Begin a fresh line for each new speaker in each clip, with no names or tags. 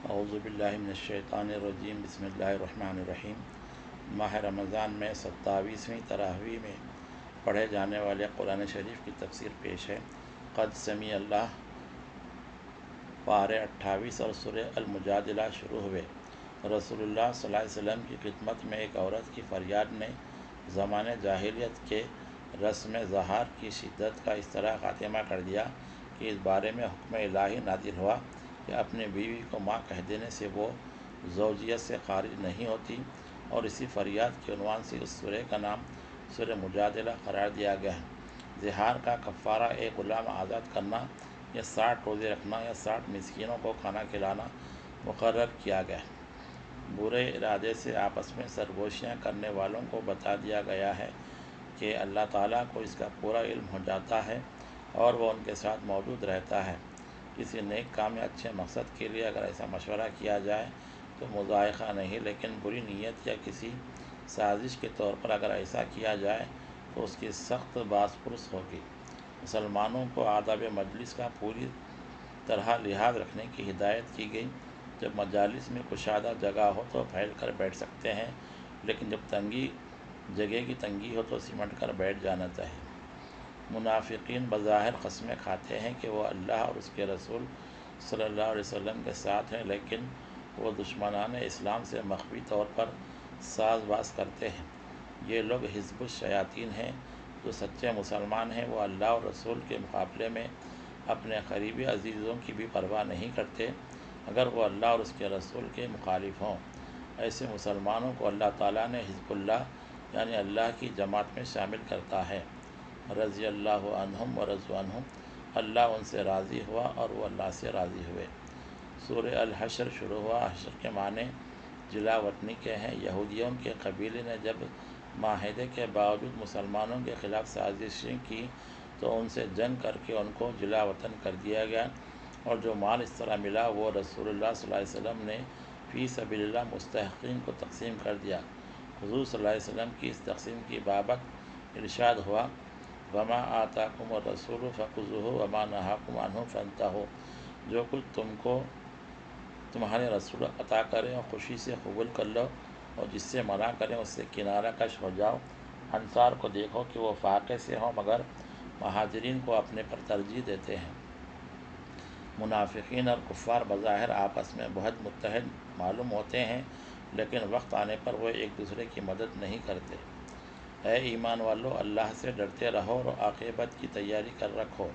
اعوذ باللہ من الشیطان الرجیم بسم اللہ الرحمن الرحیم۔ ماہ رمضان میں 27ویں تراویح میں پڑھے جانے والے قرآن شریف کی تفسیر پیش ہے۔ قد سمیع اللہ پارے 28 اور سورہ المجادلہ شروع ہوئے۔ رسول اللہ صلی اللہ علیہ وسلم کی خدمت میں ایک عورت کی فریاد نے زمانۂ جاہلیت کے رسم ظہار کی شدت کا اس طرح خاتمہ کر دیا کہ اس بارے میں حکم الہی نازل ہوا کہ اپنی بیوی کو ماں کہہ دینے سے وہ زوجیت سے خارج نہیں ہوتی، اور اسی فریاد کے عنوان سے اس سورہ کا نام سورہ مجادلہ قرار دیا گیا ہے۔ ظہار کا کفارہ ایک غلام آزاد کرنا یا 60 روزے رکھنا یا 60 مسکینوں کو کھانا کھلانا مقرر کیا گیا ہے۔ برے ارادے سے آپس میں سرگوشیاں کرنے والوں کو بتا دیا گیا ہے کہ اللہ تعالیٰ کو اس کا پورا علم ہو جاتا ہے اور وہ ان کے ساتھ موجود رہتا ہے۔ کسی نیک کام یا اچھے مقصد کے لیے اگر ایسا مشورہ کیا جائے تو مضائقہ نہیں، لیکن بری نیت یا کسی سازش کے طور پر اگر ایسا کیا جائے تو اس کی سخت باز پرس ہوگی۔ مسلمانوں کو آداب مجلس کا پوری طرح لحاظ رکھنے کی ہدایت کی گئی۔ جب مجالس میں کشادہ جگہ ہو تو پھیل کر بیٹھ سکتے ہیں، لیکن جب جگہ کی تنگی ہو تو سمٹ کر بیٹھ جانا چاہیے۔ منافقین بظاہر قسمیں کھاتے ہیں کہ وہ اللہ اور اس کے رسول صلی اللہ علیہ وسلم کے ساتھ ہیں، لیکن وہ دشمنان اسلام سے مخفی طور پر ساز باز کرتے ہیں۔ یہ لوگ حزب الشیاطین ہیں۔ جو سچے مسلمان ہیں وہ اللہ اور رسول کے مقابلے میں اپنے قریبی عزیزوں کی بھی پرواہ نہیں کرتے، اگر وہ اللہ اور اس کے رسول کے مخالف ہوں۔ ایسے مسلمانوں کو اللہ تعالیٰ نے حزب اللہ یعنی اللہ کی جماعت میں شامل کرتا ہے۔ رضی اللہ عنہم و رضوا عنہ، اللہ ان سے راضی ہوا اور وہ اللہ سے راضی ہوئے۔ سورہ الحشر شروع ہوا۔ حشر کے معنی جلا وطنی کے ہیں۔ یہودیوں کے قبیلے نے جب معاہدے کے باوجود مسلمانوں کے خلاف سازشیں کی تو ان سے جنگ کر کے ان کو جلا وطن کر دیا گیا، اور جو مال اس طرح ملا وہ رسول اللہ صلی اللہ علیہ وسلم نے فی سبیل اللہ مستحقین کو تقسیم کر دیا۔ حضور صلی اللہ علیہ وسلم کی اس تقسیم کی بابت ارشاد ہوا، وما آتاکم الرسول فخذوہ وما نہاکم عنہ فانتہوا۔ جو کچھ تم کو تمہارے رسول عطا کریں اور خوشی سے قبول کر لو، اور جس سے منع کریں اس سے کنارہ کش ہو جاؤ۔ انصار کو دیکھو کہ وہ فاقے سے ہوں مگر مہاجرین کو اپنے پر ترجیح دیتے ہیں۔ منافقین اور کفار بظاہر آپس میں بہت متحد معلوم ہوتے ہیں، لیکن وقت آنے پر وہ ایک دوسرے کی مدد نہیں کرتے۔ اے ایمان والو، اللہ سے ڈرتے رہو اور عاقبت کی تیاری کر رکھو۔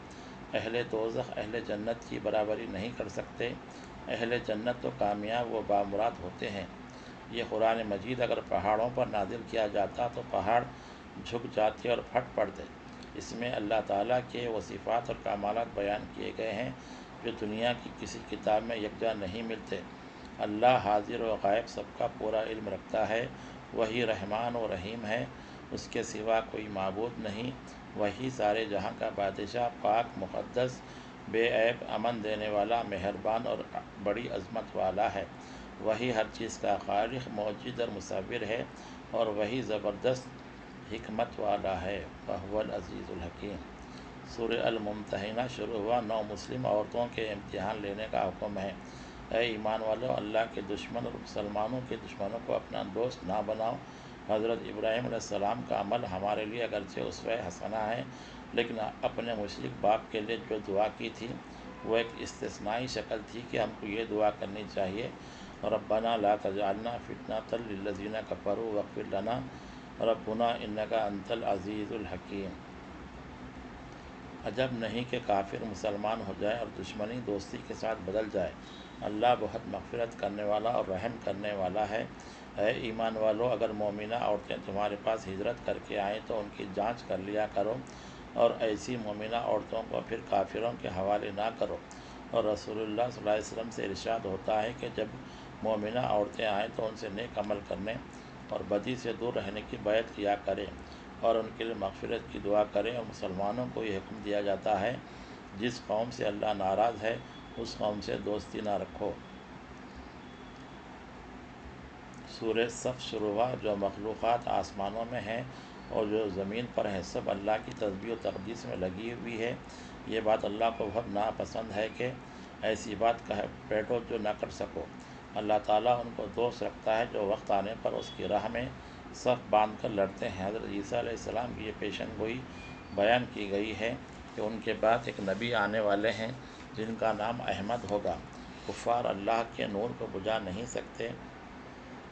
اہل دوزخ اہل جنت کی برابری نہیں کر سکتے۔ اہل جنت تو کامیاب و بامراد ہوتے ہیں۔ یہ قرآن مجید اگر پہاڑوں پر نازل کیا جاتا تو پہاڑ جھک جاتے اور پھٹ پڑتے۔ اس میں اللہ تعالیٰ کے وہ صفات اور کمالات بیان کیے گئے ہیں جو دنیا کی کسی کتاب میں یکجا نہیں ملتے۔ اللہ حاضر و غائب سب کا پورا علم رکھتا ہے۔ وہی رحمان و رحیم ہے، اس کے سوا کوئی معبود نہیں۔ وہی سارے جہاں کا بادشاہ، پاک مقدس، بے عیب، امن دینے والا، مہربان اور بڑی عظمت والا ہے۔ وہی ہر چیز کا خالق، موجد اور مصور ہے، اور وہی زبردست حکمت والا ہے۔ وہو العزیز الحکیم۔ سورہ الممتحنہ شروع ہوا۔ مسلم عورتوں کے امتحان لینے کا حکم ہے۔ اے ایمان والو، اللہ کے دشمن اور مسلمانوں کے دشمنوں کو اپنا دوست نہ بناؤ۔ حضرت ابراہیم علیہ السلام کا عمل ہمارے لیے اگرچہ اسوہ حسنہ ہے، لیکن اپنے مشرک باپ کے لیے جو دعا کی تھی وہ ایک استثنائی شکل تھی کہ ہم کو یہ دعا کرنی چاہیے، ربنا لا تجعلنا فتنة للذین کفروا واغفر لنا ربنا انک انت العزیز الحکیم۔ عجب نہیں کہ کافر مسلمان ہو جائے اور دشمنی دوستی کے ساتھ بدل جائے۔ اللہ بہت مغفرت کرنے والا اور رحم کرنے والا ہے۔ اے ایمان والو، اگر مومنہ عورتیں تمہارے پاس ہجرت کر کے آئیں تو ان کی جانچ کر لیا کرو، اور ایسی مومنہ عورتوں کو پھر کافروں کے حوالے نہ کرو۔ اور رسول اللہ صلی اللہ علیہ وسلم سے ارشاد ہوتا ہے کہ جب مومنہ عورتیں آئیں تو ان سے نیک عمل کرنے اور بدی سے دور رہنے کی بیعت کیا کریں، اور ان کے لیے مغفرت کی دعا کریں۔ اور مسلمانوں کو یہ حکم دیا جاتا ہے جس قوم سے اللہ ناراض ہے اس قوم سے دوستی نہ رکھو۔ سورہ صف شروع ہوا۔ جو مخلوقات آسمانوں میں ہیں اور جو زمین پر ہیں سب اللہ کی تسبیح و تقدیس میں لگی ہوئی ہے۔ یہ بات اللہ کو بہت ناپسند ہے کہ ایسی بات کہہ بیٹھو جو نہ کر سکو۔ اللہ تعالیٰ ان کو دوست رکھتا ہے جو وقت آنے پر اس کی راہ میں صف باندھ کر لڑتے ہیں۔ حضرت عیسیٰ علیہ السلام کی یہ پیشن گوئی بیان کی گئی ہے کہ ان کے بعد ایک نبی آنے والے ہیں جن کا نام احمد ہوگا۔ کفار اللہ کے نور کو بجھا نہیں سکتے،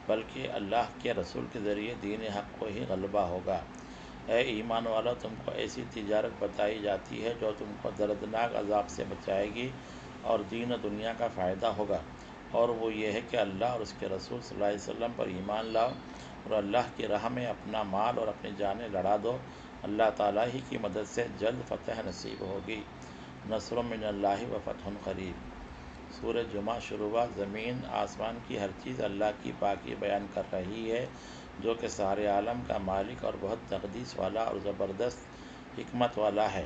بلکہ اللہ کے رسول کے ذریعے دین حق کو ہی غلبہ ہوگا۔ اے ایمان والو، تم کو ایسی تجارت بتائی جاتی ہے جو تم کو دردناک عذاب سے بچائے گی اور دین و دنیا کا فائدہ ہوگا، اور وہ یہ ہے کہ اللہ اور اس کے رسول صلی اللہ علیہ وسلم پر ایمان لاؤ اور اللہ کی راہ میں اپنا مال اور اپنی جانیں لڑا دو۔ اللہ تعالیٰ ہی کی مدد سے جلد فتح نصیب ہوگی۔ نصر من اللہ و فتح قریب۔ سورہ جمعہ شروع ہوا۔ زمین آسمان کی ہر چیز اللہ کی پاکی بیان کر رہی ہے، جو کہ سارے عالم کا مالک اور بہت تقدیس والا اور زبردست حکمت والا ہے۔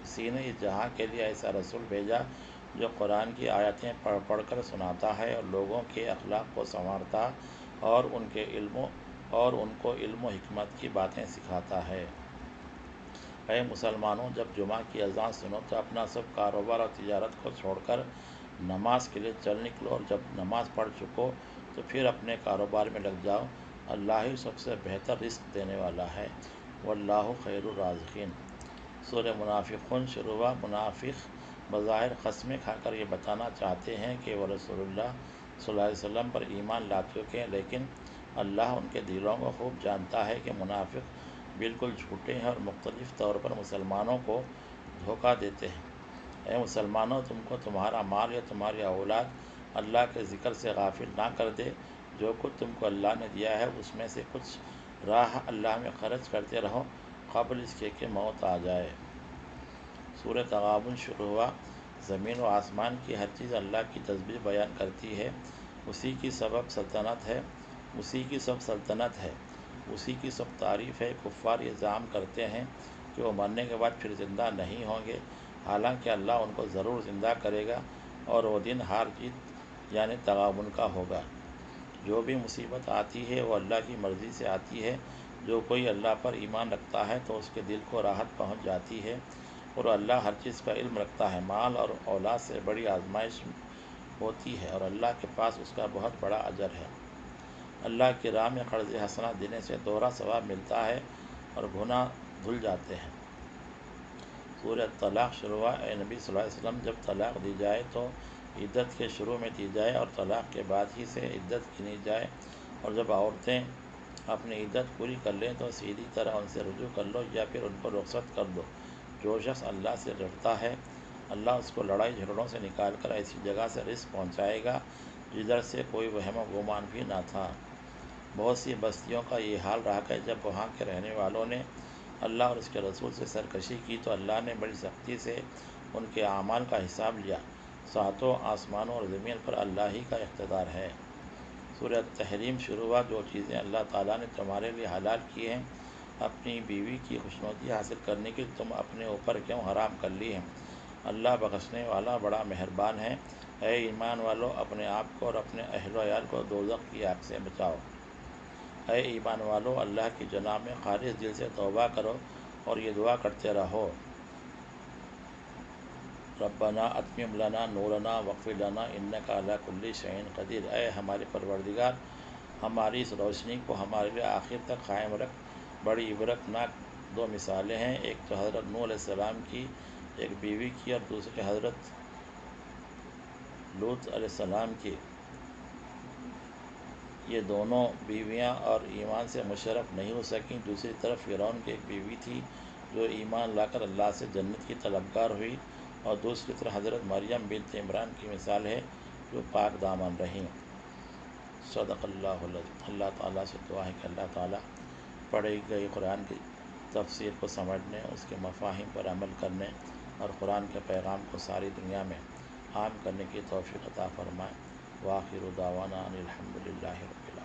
اسی نے اس جہاں کے لیے ایسا رسول بھیجا جو قرآن کی آیتیں پڑھ پڑھ کر سناتا ہے اور لوگوں کے اخلاق کو سنوارتا اور ان کو علم و حکمت کی باتیں سکھاتا ہے۔ اے مسلمانوں، جب جمعہ کی اذان سنو تو اپنا سب کاروبار اور تجارت کو چھوڑ کر نماز کے لیے چل نکلو، اور جب نماز پڑھ چکو تو پھر اپنے کاروبار میں لگ جاؤ۔ اللہ ہی سب سے بہتر رزق دینے والا ہے، واللہ خیر الرازقین۔ سورہ منافقون شروع ہوا۔ منافق بظاہر قسمیں کھا کر یہ بتانا چاہتے ہیں کہ وہ رسول اللہ صلی اللہ علیہ وسلم پر ایمان لا چکے ہیں، لیکن اللہ ان کے دلوں کو خوب جانتا ہے کہ منافق بالکل جھوٹے ہیں اور مختلف طور پر مسلمانوں کو دھوکہ دیتے ہیں۔ اے مسلمانوں، تم کو تمہارا مال یا تمہاری اولاد اللہ کے ذکر سے غافل نہ کر دے۔ جو کچھ تم کو اللہ نے دیا ہے اس میں سے کچھ راہ اللہ میں خرچ کرتے رہو قبل اس کے کہ موت آ جائے۔ سورہ تغابن شروع ہوا۔ زمین و آسمان کی ہر چیز اللہ کی تسبیح بیان کرتی ہے۔ اسی کی سب سلطنت ہے، اسی کی سب تعریف ہے۔ کفار یہ زعم کرتے ہیں کہ وہ مرنے کے بعد پھر زندہ نہیں ہوں گے، حالانکہ اللہ ان کو ضرور زندہ کرے گا، اور وہ دن ہار جیت یعنی تغابن کا ہوگا۔ جو بھی مصیبت آتی ہے وہ اللہ کی مرضی سے آتی ہے۔ جو کوئی اللہ پر ایمان رکھتا ہے تو اس کے دل کو راحت پہنچ جاتی ہے، اور اللہ ہر چیز کا علم رکھتا ہے۔ مال اور اولاد سے بڑی آزمائش ہوتی ہے، اور اللہ کے پاس اس کا بہت بڑا اجر ہے۔ اللہ کی راہ میں قرض حسنہ دینے سے دوہرا ثواب ملتا ہے اور گناہ دھل جاتے ہیں۔ سورہ طلاق شروع ہوا۔ اے نبی صلی اللہ علیہ وسلم، جب طلاق دی جائے تو عدت کے شروع میں دی جائے اور طلاق کے بعد ہی سے عدت گنی جائے، اور جب عورتیں اپنی عدت پوری کر لیں تو سیدھی طرح ان سے رجوع کر لو یا پھر ان کو رخصت کر دو۔ جو شخص اللہ سے ڈرتا ہے، اللہ اس کو لڑائی جھگڑوں سے نکال کر ایسی جگہ سے رزق پہنچائے گا جدھر سے کوئی وہم و گمان بھی نہ تھا۔ بہت سی بستیوں کا یہ حال رہا کہ جب وہاں کے رہنے والوں نے اللہ اور اس کے رسول سے سرکشی کی تو اللہ نے بڑی سختی سے ان کے اعمال کا حساب لیا۔ ساتوں آسمانوں اور زمین پر اللہ ہی کا اقتدار ہے۔ سورہ تحریم شروع ہوا۔ جو چیزیں اللہ تعالیٰ نے تمہارے لیے حلال کی ہیں اپنی بیوی کی خوشنودی حاصل کرنے کی تم اپنے اوپر کیوں حرام کر لی ہیں؟ اللہ بخشنے والا بڑا مہربان ہے۔ اے ایمان والو، اپنے آپ کو اور اپنے اہل و عیال کو دوزخ کی آگ سے بچاؤ۔ اے ایمان والو، اللہ کی جناب میں خالص دل سے توبہ کرو اور یہ دعا کرتے رہو: ربنا اتمم لنا نورنا واغفر لنا انک علی کل شیء قدیر۔ اے ہمارے پروردگار، ہماری اس روشنی کو ہمارے لیے آخر تک قائم رکھ۔ بڑی عبرت ناک دو مثالیں ہیں، ایک تو حضرت نوح علیہ السلام کی ایک بیوی کی اور دوسری حضرت لوط علیہ السلام کی۔ یہ دونوں بیویاں اور ایمان سے مشرف نہیں ہو سکیں۔ دوسری طرف فرعون کی ایک بیوی تھی جو ایمان لا کر اللہ سے جنت کی طلبگار ہوئی، اور دوسری طرف حضرت مریم بنت عمران کی مثال ہے جو پاک دامن رہیں۔ صدق اللہ العظیم۔ اللہ تعالیٰ سے دعا ہے کہ اللہ تعالیٰ پڑھی گئی قرآن کی تفسیر کو سمجھنے، اس کے مفاہیم پر عمل کرنے اور قرآن کے پیغام کو ساری دنیا میں عام کرنے کی توفیق عطا فرمائے۔ وآخر دعوانا ان الحمد للہ رب العالمین۔